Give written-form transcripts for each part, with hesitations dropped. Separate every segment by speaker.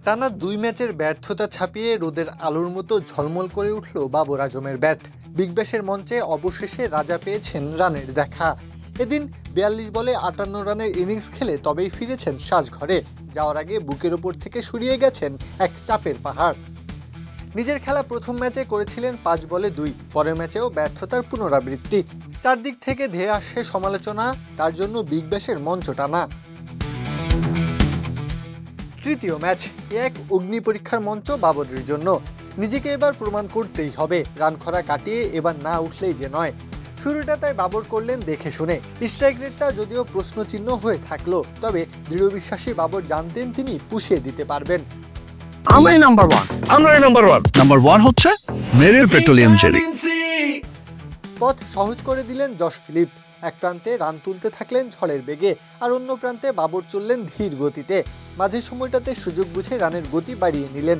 Speaker 1: টানা ২ ম্যাচের ব্যর্থতা ছাপিয়ে রোদের আলোর মতো ঝলমল করে উঠল বাবর আজমের ব্যাট। বিগ ব্যাশের মঞ্চে অবশেষে রাজা পেয়েছেন রানের দেখা। এদিন ৪২ বলে ৫৮ রানের ইনিংস খেলে তবেই ফিরেছেন সাজঘরে। যাওয়ার আগে বুকের ওপর থেকে সরিয়ে গেছেন এক চাপের পাহাড়। নিজের খেলা প্রথম ম্যাচে করেছিলেন ৫ বলে ২, পরের ম্যাচেও ব্যর্থতার পুনরাবৃত্তি। চারদিক থেকে ধেয়ে আসছে সমালোচনা, তার জন্য বিগ ব্যাশের মঞ্চ টানা। তৃতীয় ম্যাচ এক অগ্নি পরীক্ষার মঞ্চ বাবরের জন্য। নিজেকে এবার প্রমাণ করতেই হবে, রান খরা কাটিয়ে এবার না উঠলেই যে নয়। শুরুটা তাই বাবর করলেন দেখে শুনে। স্ট্রাইক রেটটা যদিও প্রশ্নচিহ্ন হয়ে থাকলো, তবে দৃঢ় বিশ্বাসী বাবর জানতেন তিনি পুষিয়ে দিতে পারবেন।
Speaker 2: আমরাই নাম্বার ওয়ান। নাম্বার ওয়ান হচ্ছে মেরিল পেট্রোলিয়াম জেলি।
Speaker 1: পথ সহজ করে দিলেন জশ ফিলিপ। এক প্রান্তে রান তুলতে থাকলেন ঝড়ের বেগে, আর অন্য প্রান্তে বাবর চললেন ধীর গতিতে। মাঝের সময়টাতে সুযোগ বুঝে রানের গতি বাড়িয়ে নিলেন।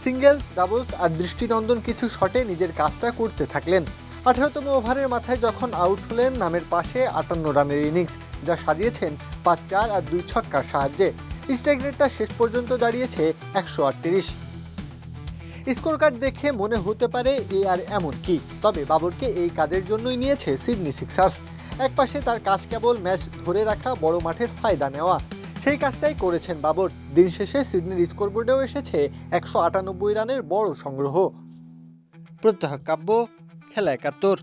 Speaker 1: সিঙ্গেলস, ডাবলস আর দৃষ্টিনন্দন কিছু শটে নিজের কাজটা করতে থাকলেন। ১৮তম ওভারের মাথায় যখন আউট হলেন, নামের পাশে ৫৮ রানের ইনিংস, যা সাজিয়েছেন ৫-৪ আর ২ ছক্কার সাহায্যে। স্ট্রাইক রেটটা শেষ পর্যন্ত দাঁড়িয়েছে ১৩৮। স্কোর কার্ড দেখে মনে হতে পারে এ আর এমন কি, তবে বাবরকে এই কাজের জন্যই নিয়েছে সিডনি সিক্সার্স। একপাশে তার কাজ কেবল ম্যাচ ধরে রাখা, বড় মাঠের ফায়দা নেওয়া। সেই কাজটাই করেছেন বাবর। দিন শেষে সিডনির স্কোরবোর্ডেও এসেছে ১৯৮ রানের বড় সংগ্রহ। প্রত্যহ কাব্য, খেলা ৭১।